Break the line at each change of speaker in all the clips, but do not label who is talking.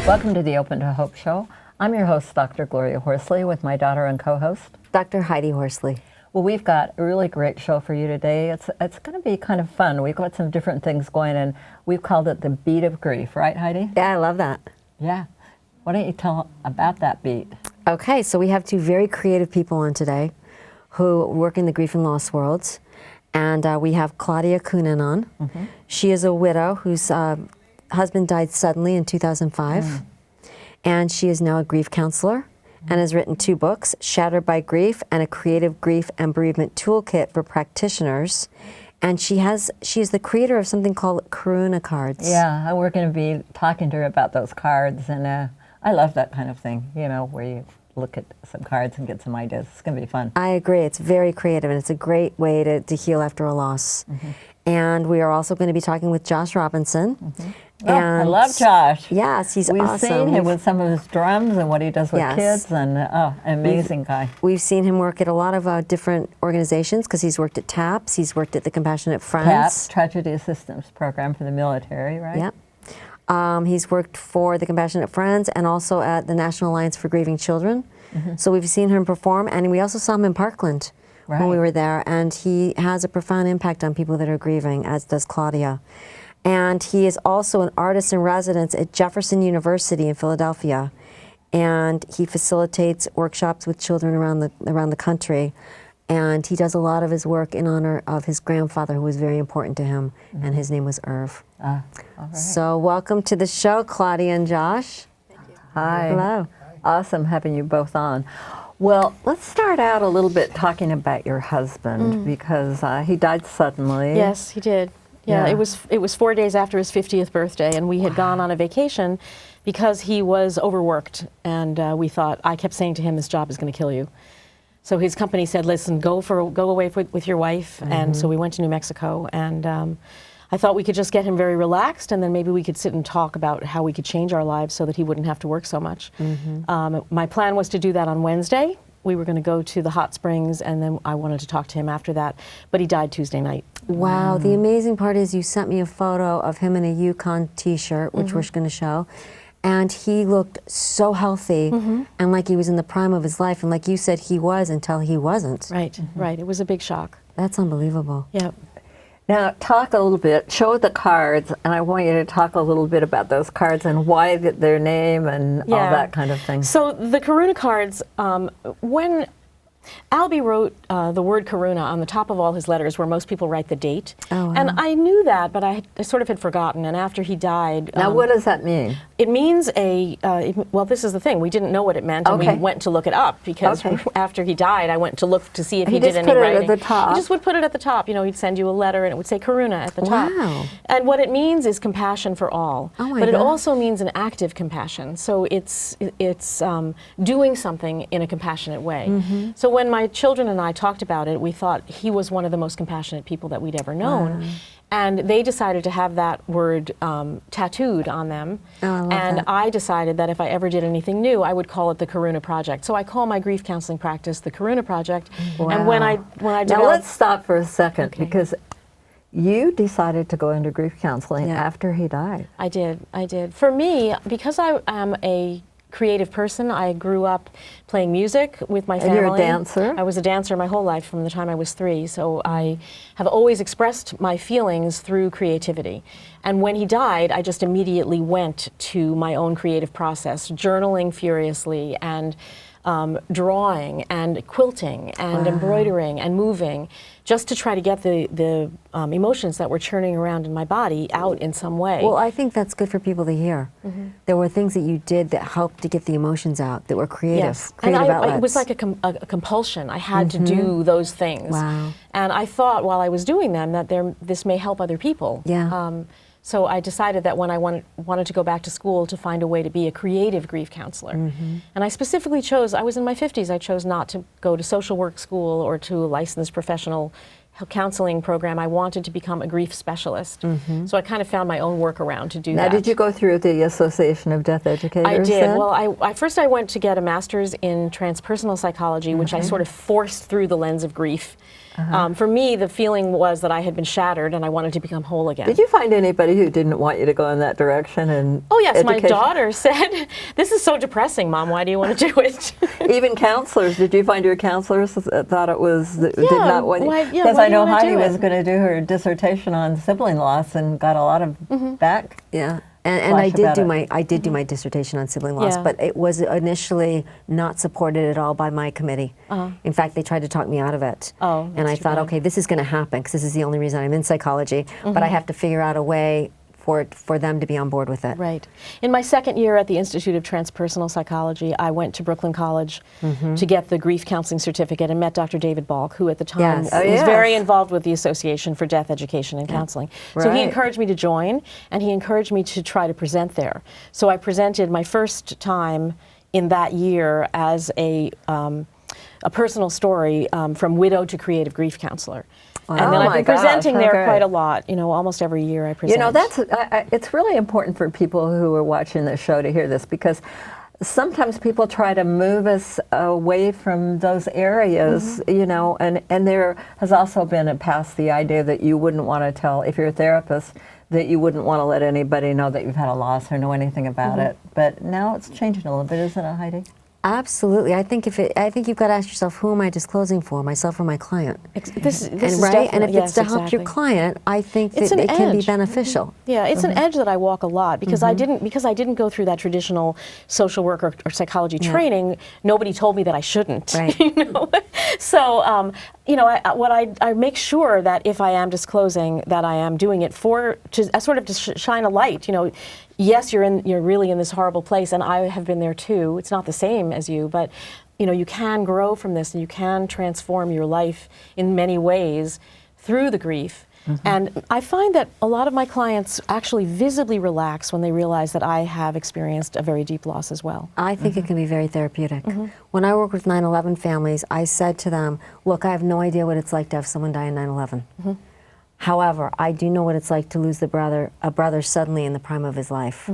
Welcome to the Open to Hope Show. I'm your host, Dr. Gloria Horsley, with my daughter and co-host,
Dr. Heidi Horsley.
Well, we've got a really great show for you today. It's going to be kind of fun. We've got some different things going, and we've called it the beat of grief, right, Heidi?
Yeah, I love that.
Yeah. Why don't you tell about that beat?
Okay, so we have two very creative people on today who work in the grief and loss worlds. And we have Claudia Coenen on. Mm-hmm. She is a widow whose husband died suddenly in 2005. And she is now a grief counselor and has written 2 books, Shattered by Grief and A Creative Grief and Bereavement Toolkit for Practitioners. And she is the creator of something called Karuna Cards.
Yeah, we're going to be talking to her about those cards. And I love that kind of thing, you know, where you look at some cards and get some ideas. It's going to be fun.
I agree. It's very creative, and it's a great way to heal after a loss. Mm-hmm. And we are also going to be talking with Josh Robinson. Mm-hmm.
Oh, I love Josh.
Yes, he's
We've
awesome.
We've seen him with some of his drums and what he does with kids, and amazing guy.
We've seen him work at a lot of different organizations, because he's worked at TAPS, he's worked at the Compassionate Friends.
TAPS, Tragedy Assistance Program for the military, right?
Yep. He's worked for the Compassionate Friends and also at the National Alliance for Grieving Children. Mm-hmm. So we've seen him perform, and we also saw him in Parkland when we were there, and he has a profound impact on people that are grieving, as does Claudia. And he is also an artist in residence at Jefferson University in Philadelphia, and he facilitates workshops with children around the country. And he does a lot of his work in honor of his grandfather, who was very important to him, and his name was Irv. All right. So welcome to the show, Claudia and Josh.
Thank you.
Hi.
Hello.
Awesome having you both on. Well, let's start out a little bit talking about your husband, because he died suddenly.
Yes, he did. Yeah, it was 4 days after his 50th birthday, and we had gone on a vacation because he was overworked, and we thought, I kept saying to him, this job is going to kill you. So his company said, listen, go away with your wife. Mm-hmm. And so we went to New Mexico, and I thought we could just get him very relaxed, and then maybe we could sit and talk about how we could change our lives so that he wouldn't have to work so much. Mm-hmm. My plan was to do that on Wednesday. We were going to go to the hot springs, and then I wanted to talk to him after that, but he died Tuesday night.
Wow, the amazing part is you sent me a photo of him in a Yukon t-shirt, which we're going to show. And he looked so healthy and like he was in the prime of his life. And like you said, he was until he wasn't.
Right, right. It was a big shock.
That's unbelievable.
Yeah.
Now, talk a little bit, show the cards, and I want you to talk a little bit about those cards and why their name and all that kind of thing.
So the Karuna cards, when Albie wrote the word Karuna on the top of all his letters, where most people write the date. Oh, wow. And I knew that, but I sort of had forgotten. And after he died...
Now, what does that mean?
It means well, this is the thing. We didn't know what it meant, and we went to look it up, because after he died, I went to look to see if he did any writing.
He just put it at the top?
He just would put it at the top. You know, he'd send you a letter, and it would say Karuna at the top. Wow. And what it means is compassion for all. Oh my God. It also means an active compassion. So it's doing something in a compassionate way. Mm-hmm. So when my children and I talked about it, we thought he was one of the most compassionate people that we'd ever known. Wow. And they decided to have that word tattooed on them. Oh, I love that. I decided that if I ever did anything new, I would call it the Karuna Project. So I call my grief counseling practice the Karuna Project. Wow. And when I developed...
Now let's stop for a second, because you decided to go into grief counseling after he died.
I did. For me, because I am a creative person, I grew up playing music with my family.
And you're a dancer?
I was a dancer my whole life from the time I was 3, so I have always expressed my feelings through creativity. And when he died, I just immediately went to my own creative process, journaling furiously, and drawing and quilting and embroidering and moving, just to try to get the emotions that were churning around in my body out in some way.
Well, I think that's good for people to hear. Mm-hmm. There were things that you did that helped to get the emotions out, that were creative.
Yes, and it was like a compulsion. I had to do those things.
Wow.
And I thought while I was doing them that this may help other people. Yeah. So I decided that when I wanted to go back to school, to find a way to be a creative grief counselor. Mm-hmm. And I specifically chose, I was in my 50s, I chose not to go to social work school or to a licensed professional counseling program. I wanted to become a grief specialist. Mm-hmm. So I kind of found my own workaround to do that.
Now, did you go through the Association of Deaf Educators?
I did.
Then?
Well, first I went to get a master's in transpersonal psychology, which I sort of forced through the lens of grief. For me, the feeling was that I had been shattered and I wanted to become whole again.
Did you find anybody who didn't want you to go in that direction? And
oh yes, my daughter said, "This is so depressing, Mom. Why do you want to do it?"
Even counselors. Did you find your counselors thought it was did not want? Because
I
know Heidi was going to do her dissertation on sibling loss and got a lot of back.
Yeah. And I did do my dissertation on sibling loss, but it was initially not supported at all by my committee. In fact, they tried to talk me out of it.
Oh,
and I thought, okay, this is going to happen because this is the only reason I'm in psychology. But I have to figure out a way for them to be on board with it.
Right. In my second year at the Institute of Transpersonal Psychology, I went to Brooklyn College to get the grief counseling certificate and met Dr. David Balk, who at the time was very involved with the Association for Death Education and Counseling. So he encouraged me to join, and he encouraged me to try to present there. So I presented my first time in that year as a personal story from widow to creative grief counselor. And then I've been presenting there quite a lot. You know, almost every year I present.
You know, that's it's really important for people who are watching the show to hear this, because sometimes people try to move us away from those areas, you know, and there has also been past the idea that you wouldn't want to tell, if you're a therapist, that you wouldn't want to let anybody know that you've had a loss or know anything about it. But now it's changing a little bit, isn't it, Heidi?
Absolutely. I think you've got to ask yourself, who am I disclosing for, myself or my client?
This is
right? And if it's to help your client, I think that it can be beneficial.
Yeah, it's an edge that I walk a lot because I didn't go through that traditional social work or psychology training. Nobody told me that I shouldn't.
Right.
You know? So you know, I make sure that if I am disclosing, that I am doing it to sort of to shine a light. You know, yes, you're really in this horrible place, and I have been there too. It's not the same as you, but you know, you can grow from this, and you can transform your life in many ways through the grief. And I find that a lot of my clients actually visibly relax when they realize that I have experienced a very deep loss as well.
I think it can be very therapeutic. When I work with 9/11 families, I said to them, look, I have no idea what it's like to have someone die in 9/11. However, I do know what it's like to lose a brother suddenly in the prime of his life.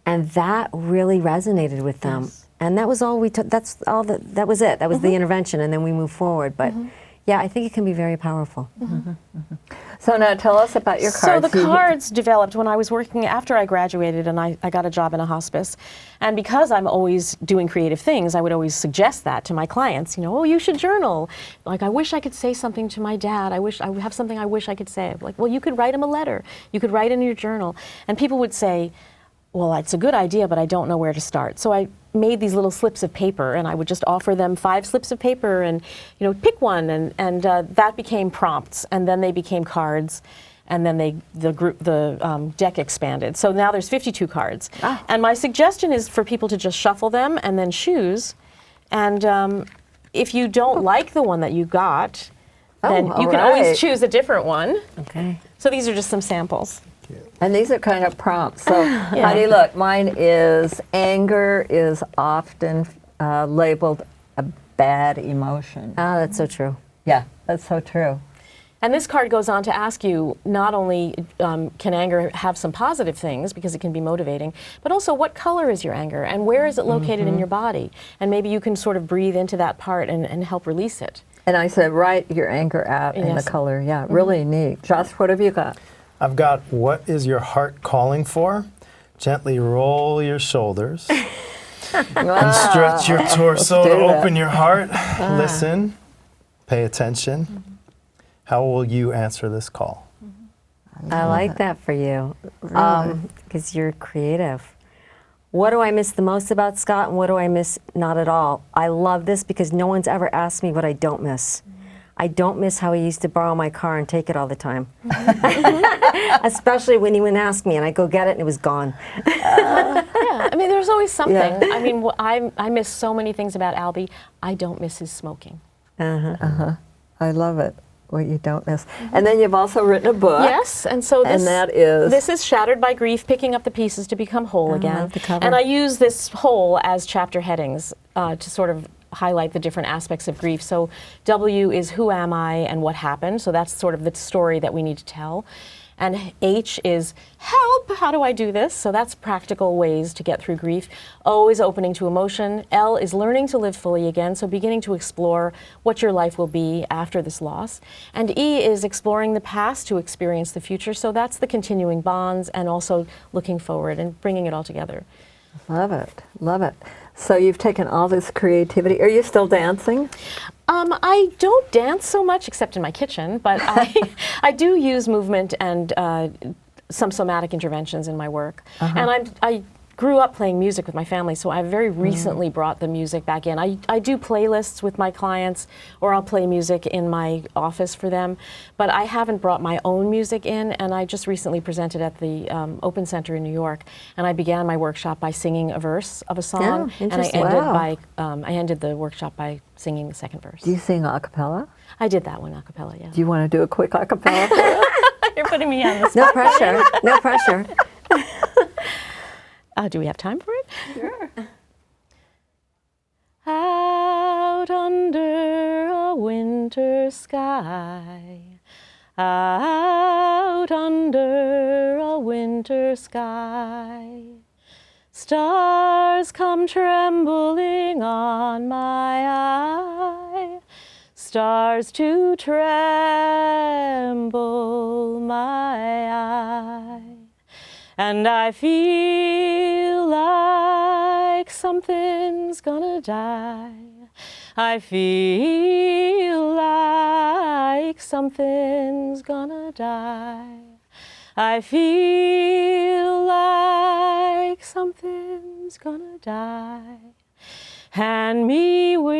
And that really resonated with them. And that was all we took, that was it. That was the intervention, and then we moved forward. But yeah, I think it can be very powerful.
So now tell us about your cards.
So the cards developed when I was working, after I graduated and I got a job in a hospice. And because I'm always doing creative things, I would always suggest that to my clients. You know, oh, you should journal. Like, I wish I could say something to my dad. I have something I wish I could say. Like, well, you could write him a letter. You could write in your journal. And people would say, well, it's a good idea, but I don't know where to start. So I made these little slips of paper, and I would just offer them 5 slips of paper, and you know, pick one, and that became prompts, and then they became cards, and then the deck expanded. So now there's 52 cards, and my suggestion is for people to just shuffle them and then choose, and if you don't like the one that you got, then you can always choose a different one.
Okay.
So these are just some samples.
And these are kind of prompts. So, Heidi, look, mine is anger is often labeled a bad emotion.
Oh, that's so true.
Yeah, that's so true.
And this card goes on to ask you, not only can anger have some positive things, because it can be motivating, but also what color is your anger, and where is it located in your body? And maybe you can sort of breathe into that part and help release it.
And I said, write your anger out in the color. Yeah, really neat. Josh, what have you got?
I've got, what is your heart calling for? Gently roll your shoulders and stretch your torso to open your heart. Listen, pay attention. How will you answer this call?
I like that for you, because you're creative. What do I miss the most about Scott, and what do I miss not at all? I love this because no one's ever asked me what I don't miss. I don't miss how he used to borrow my car and take it all the time. Especially when he wouldn't ask me and I go get it and it was gone.
Yeah, I mean, there's always something. I mean, I miss so many things about Albie. I don't miss his smoking.
I love it, what you don't miss. And then you've also written a book.
Yes, and so this is Shattered by Grief, Picking Up the Pieces to Become Whole Again.
I love the cover.
And I use this whole as chapter headings to sort of highlight the different aspects of grief. So W is who am I and what happened. So that's sort of the story that we need to tell. And H is help, how do I do this? So that's practical ways to get through grief. O is opening to emotion. L is learning to live fully again, so beginning to explore what your life will be after this loss. And E is exploring the past to experience the future, so that's the continuing bonds and also looking forward and bringing it all together.
Love it, love it. So you've taken all this creativity. Are you still dancing?
I don't dance so much except in my kitchen, but I do use movement and some somatic interventions in my work. And I grew up playing music with my family, so I very recently brought the music back in. I do playlists with my clients, or I'll play music in my office for them, but I haven't brought my own music in, and I just recently presented at the Open Center in New York, and I began my workshop by singing a verse of a song, and I ended the workshop by singing the second verse.
Do you sing a cappella?
I did that one a cappella, yeah.
Do you want to do a quick a cappella for us?
You're putting me on the spot.
No pressure, no pressure.
Do we have time for it?
Sure.
Out under a winter sky, out under a winter sky, stars come trembling on my eye, stars to tremble my eye. And I feel like something's gonna die. I feel like something's gonna die. I feel like something's gonna die. Hand me wings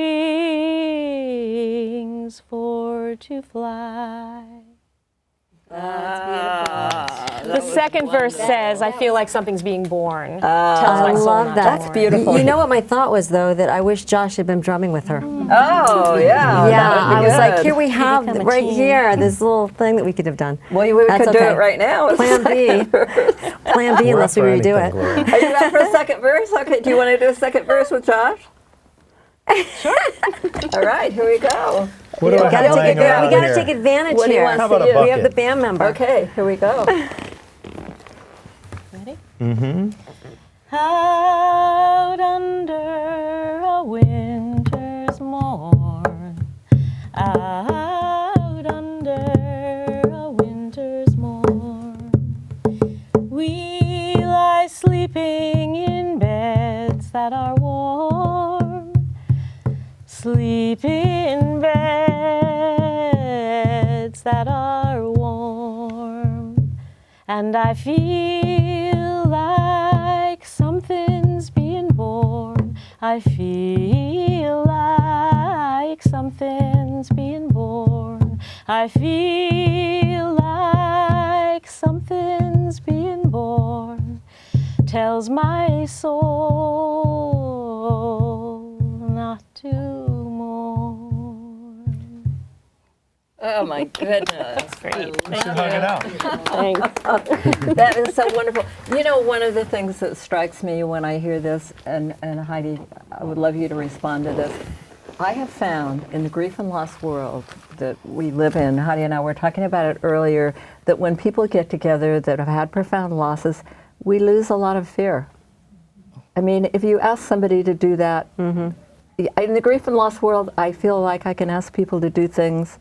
for to fly. The second verse says, I feel like something's being born. Tells my
I
soul
love
not
that.
to
That's
mourn.
beautiful.
You know what my thought was, though, that I wish Josh had been drumming with her.
Oh, yeah.
Yeah,
that would be
I was like,
good.
here we have
become a
right
team.
here this little thing that we could have done.
Well, we
That's
could do
okay.
it right now.
Plan B. Plan B,
We're
unless
up
we
for
redo
anything,
it.
Gloria.
Are you up for a second verse? Okay, do you want to do a second verse with Josh?
Sure.
All right, here we go.
What do I
We
have
gotta
laying
take
around
we gotta
here?
take advantage
What do you
here.
want
How about a
to do?
We have the
bucket?
band member.
Okay, here we go.
Ready?
Mm-hmm.
Out under a winter's morn, out under a winter's morn, we lie sleeping in beds that are warm, sleep in beds that are warm, and I feel like something's being born. I feel like something's being born. I feel like something's being born. Tells my soul not to mourn.
Oh, my goodness.
That's great.
We should hug it out.
Thanks.
That is so wonderful. You know, one of the things that strikes me when I hear this, and Heidi, I would love you to respond to this. I have found in the grief and loss world that we live in, Heidi and I were talking about it earlier, that when people get together that have had profound losses, we lose a lot of fear. I mean, if you ask somebody to do that, in the grief and loss world, I feel like I can ask people to do things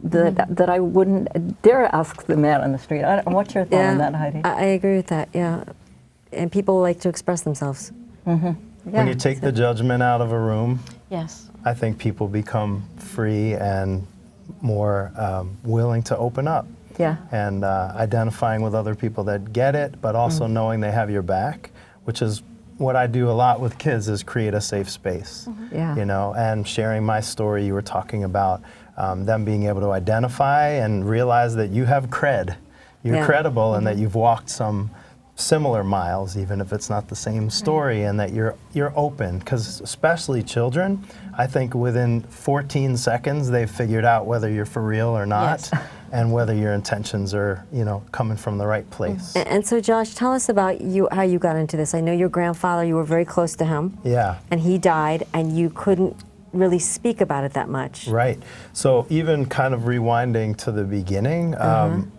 that I wouldn't dare ask them out on the street. What's your thought on that, Heidi?
I agree with that, yeah. And people like to express themselves.
When you take the judgment out of a room,
Yes.
I think people become free and more willing to open up.
Yeah.
And identifying with other people that get it, but also knowing they have your back, which is what I do a lot with kids, is create a safe space.
Yeah.
You know, and sharing my story. You were talking about them being able to identify and realize that you have cred. You're credible, and that you've walked some similar miles, even if it's not the same story, and that you're open. Because especially children, I think within 14 seconds they've figured out whether you're for real or not, and whether your intentions are, you know, coming from the right place.
And so, Josh, tell us about how you got into this. I know your grandfather, you were very close to him.
Yeah.
And he died, and you couldn't really speak about it that much.
Right. So even kind of rewinding to the beginning,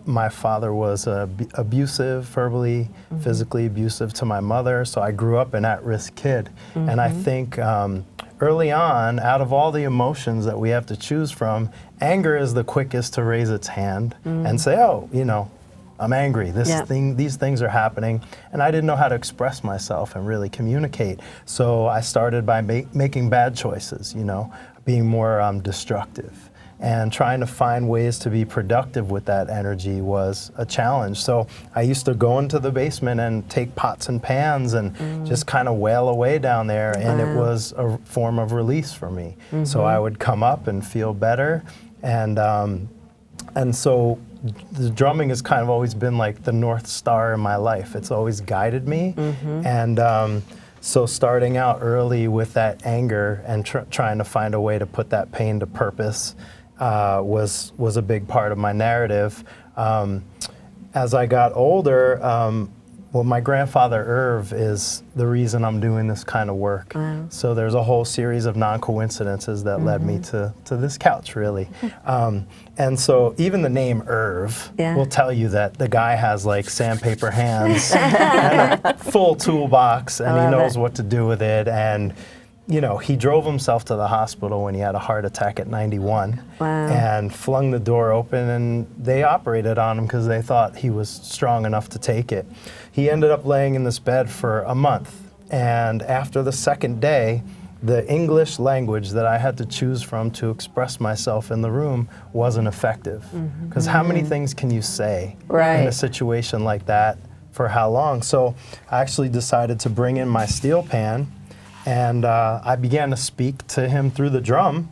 my father was abusive, verbally, physically abusive to my mother. So I grew up an at-risk kid. And I think early on, out of all the emotions that we have to choose from, anger is the quickest to raise its hand and say, oh, you know, I'm angry. These things are happening, and I didn't know how to express myself and really communicate. So I started by making bad choices, you know, being more destructive, and trying to find ways to be productive with that energy was a challenge. So I used to go into the basement and take pots and pans and just kind of wail away down there, and it was a form of release for me. So I would come up and feel better, and so the drumming has kind of always been like the North Star in my life. It's always guided me. And so starting out early with that anger and trying to find a way to put that pain to purpose was a big part of my narrative. As I got older, well, my grandfather Irv is the reason I'm doing this kind of work. So there's a whole series of non-coincidences that led me to this couch, really. And so even the name Irv will tell you that the guy has like sandpaper hands and a full toolbox, and he knows what to do with it. And you know, he drove himself to the hospital when he had a heart attack at 91 and flung the door open, and they operated on him because they thought he was strong enough to take it. He ended up laying in this bed for a month, and after the second day, the English language that I had to choose from to express myself in the room wasn't effective. Because how many things can you say in a situation like that for how long? So I actually decided to bring in my steel pan, and I began to speak to him through the drum.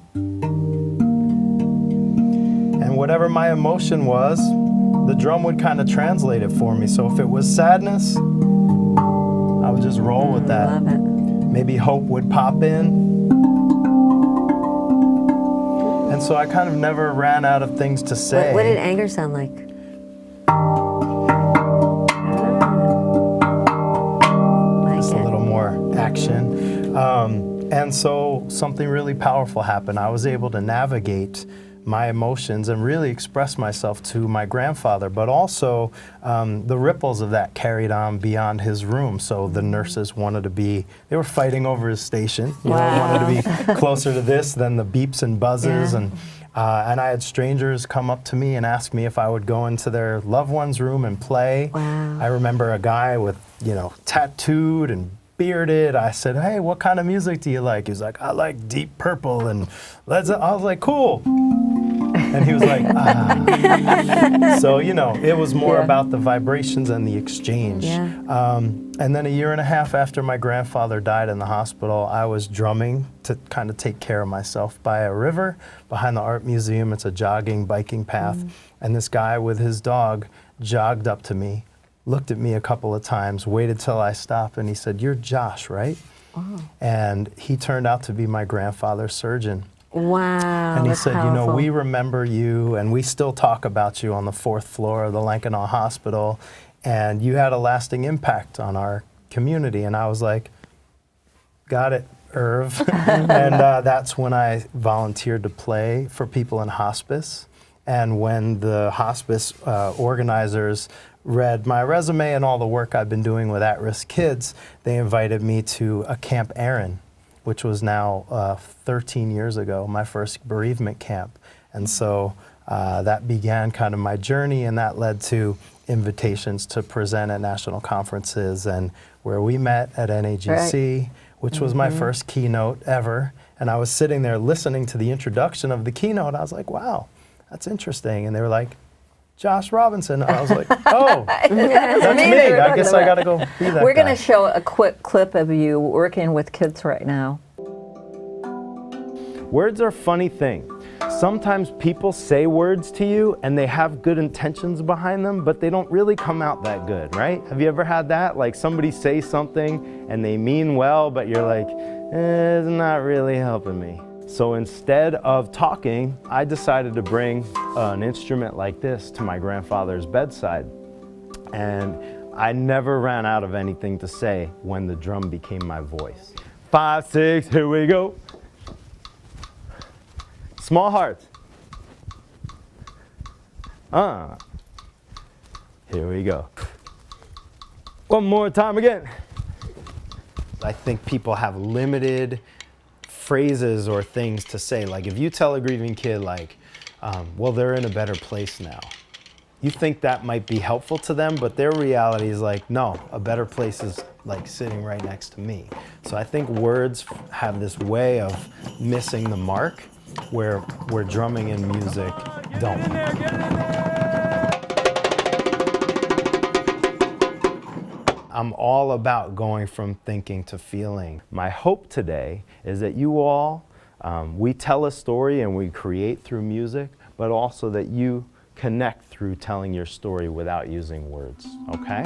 And whatever my emotion was, the drum would kind of translate it for me. So if it was sadness, I would just roll with that.
Love it.
Maybe hope would pop in. And so I kind of never ran out of things to say.
What did anger sound like?
Just a little more action. And so something really powerful happened. I was able to navigate my emotions and really express myself to my grandfather, but also the ripples of that carried on beyond his room. So the nurses wanted to be, they were fighting over his station. You know, wanted to be closer to this than the beeps and buzzes. And I had strangers come up to me and ask me if I would go into their loved one's room and play. I remember a guy with, you know, tattooed and bearded. I said, hey, what kind of music do you like? He was like, I like Deep Purple and Led Zeppelin. I was like, cool. And he was like, ah. So, you know, it was more about the vibrations and the exchange. And then a year and a half after my grandfather died in the hospital, I was drumming to kind of take care of myself by a river behind the art museum. It's a jogging, biking path. And this guy with his dog jogged up to me, looked at me a couple of times, waited till I stopped, and he said, you're Josh, right? And he turned out to be my grandfather's surgeon. And he said, you know, we remember you, and we still talk about you on the 4th floor of the Lankenau Hospital, and you had a lasting impact on our community. And I was like, got it, Irv. And that's when I volunteered to play for people in hospice. And when the hospice organizers read my resume and all the work I've been doing with at-risk kids, they invited me to a Camp Aaron, which was now 13 years ago, my first bereavement camp. And so that began kind of my journey, and that led to invitations to present at national conferences, and where we met at NAGC, which was my first keynote ever. And I was sitting there listening to the introduction of the keynote. I was like, wow, that's interesting. And they were like, Josh Robinson. I was like, oh, that's me. I guess I got to go be that
We're
guy.
going to show a quick clip of you working with kids right now.
Words are a funny thing. Sometimes people say words to you and they have good intentions behind them, but they don't really come out that good, right? Have you ever had that? Like somebody say something and they mean well, but you're like, it's not really helping me. So instead of talking, I decided to bring an instrument like this to my grandfather's bedside. And I never ran out of anything to say when the drum became my voice. 5, 6, here we go. Small hearts. Here we go. One more time again. I think people have limited phrases or things to say. Like if you tell a grieving kid like, well, they're in a better place now. You think that might be helpful to them, but their reality is like, no, a better place is like sitting right next to me. So I think words have this way of missing the mark where drumming and music don't. I'm all about going from thinking to feeling. My hope today is that you all, we tell a story and we create through music, but also that you connect through telling your story without using words, okay?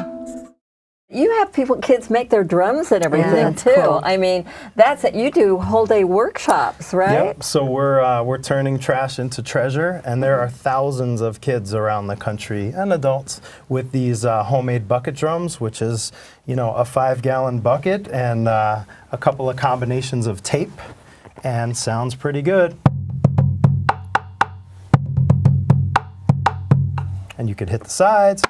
You have kids make their drums and everything too. Cool. I mean, that's it. You do whole day workshops, right?
Yep. So we're turning trash into treasure, and there are thousands of kids around the country and adults with these homemade bucket drums, which is, you know, a 5-gallon bucket and a couple of combinations of tape, and sounds pretty good. And you could hit the sides.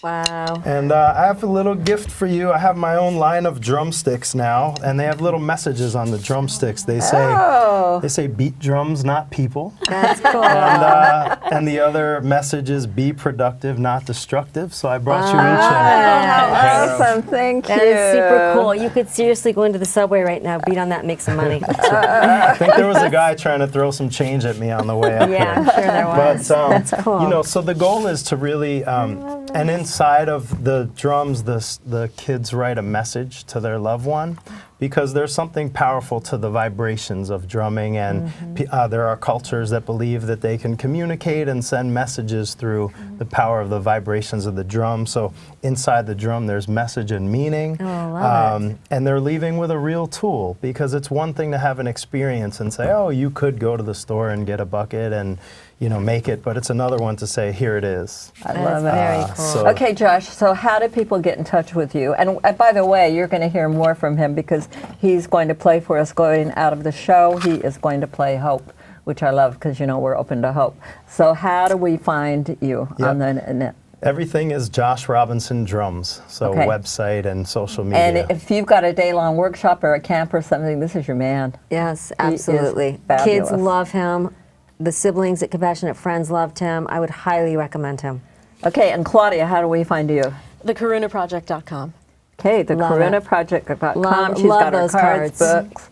Wow.
And I have a little gift for you. I have my own line of drumsticks now, and they have little messages on the drumsticks. They say beat drums, not people.
That's cool.
And the other message is be productive, not destructive. So I brought you each
awesome. Thank you.
That is super cool. You could seriously go into the subway right now, beat on that, make some money.
I think there was a guy trying to throw some change at me on the way up here.
Yeah, I'm sure there was.
But
that's cool.
you know, so the goal is to really, and inside of the drums, the kids write a message to their loved one, because there's something powerful to the vibrations of drumming, and there are cultures that believe that they can communicate and send messages through the power of the vibrations of the drum. So inside the drum, there's message and meaning, and they're leaving with a real tool, because it's one thing to have an experience and say, oh, you could go to the store and get a bucket and, you know, make it, but it's another one to say, here it is.
I love it.
Very cool.
So
okay, Josh, so how do people get in touch with you? And by the way, you're going to hear more from him because he's going to play for us going out of the show. He is going to play Hope, which I love because, you know, we're open to hope. So how do we find you on the net?
Everything is Josh Robinson Drums, so website and social media.
And if you've got a day-long workshop or a camp or something, this is your man.
Yes, absolutely. Kids love him. The siblings at Compassionate Friends loved him. I would highly recommend him.
Okay, and Claudia, how do we find you?
TheKarunaProject.com.
Okay, TheKarunaProject.com. She's got her cards, books,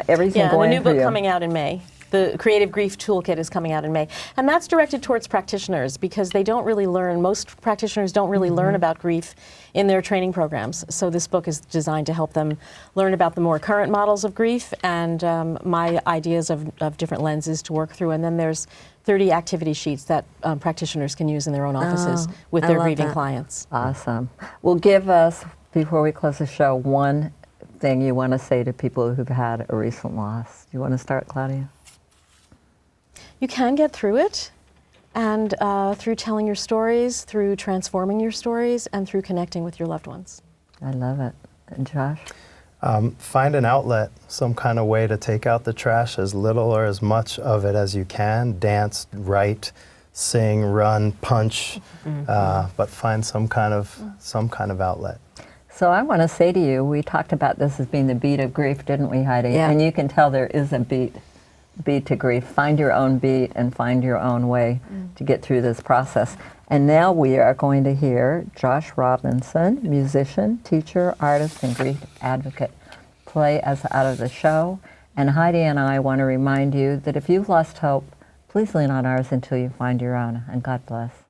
everything going
the new
for
book
you.
coming out in May. The Creative Grief Toolkit is coming out in May. And that's directed towards practitioners because they don't really learn, most practitioners don't really learn about grief in their training programs. So this book is designed to help them learn about the more current models of grief and my ideas of different lenses to work through. And then there's 30 activity sheets that practitioners can use in their own offices with their grieving clients.
Awesome. Well, give us, before we close the show, one thing you want to say to people who've had a recent loss. Do you want to start, Claudia?
You can get through it, and through telling your stories, through transforming your stories, and through connecting with your loved ones.
I love it. And Josh?
Find an outlet, some kind of way to take out the trash, as little or as much of it as you can. Dance, write, sing, run, punch, but find some kind of outlet.
So I want to say to you, we talked about this as being the beat of grief, didn't we, Heidi?
Yeah.
And you can tell there is a beat to grief. Find your own beat and find your own way to get through this process. And now we are going to hear Josh Robinson, musician, teacher, artist, and grief advocate, play us out of the show. And Heidi and I want to remind you that if you've lost hope, please lean on ours until you find your own. And God bless.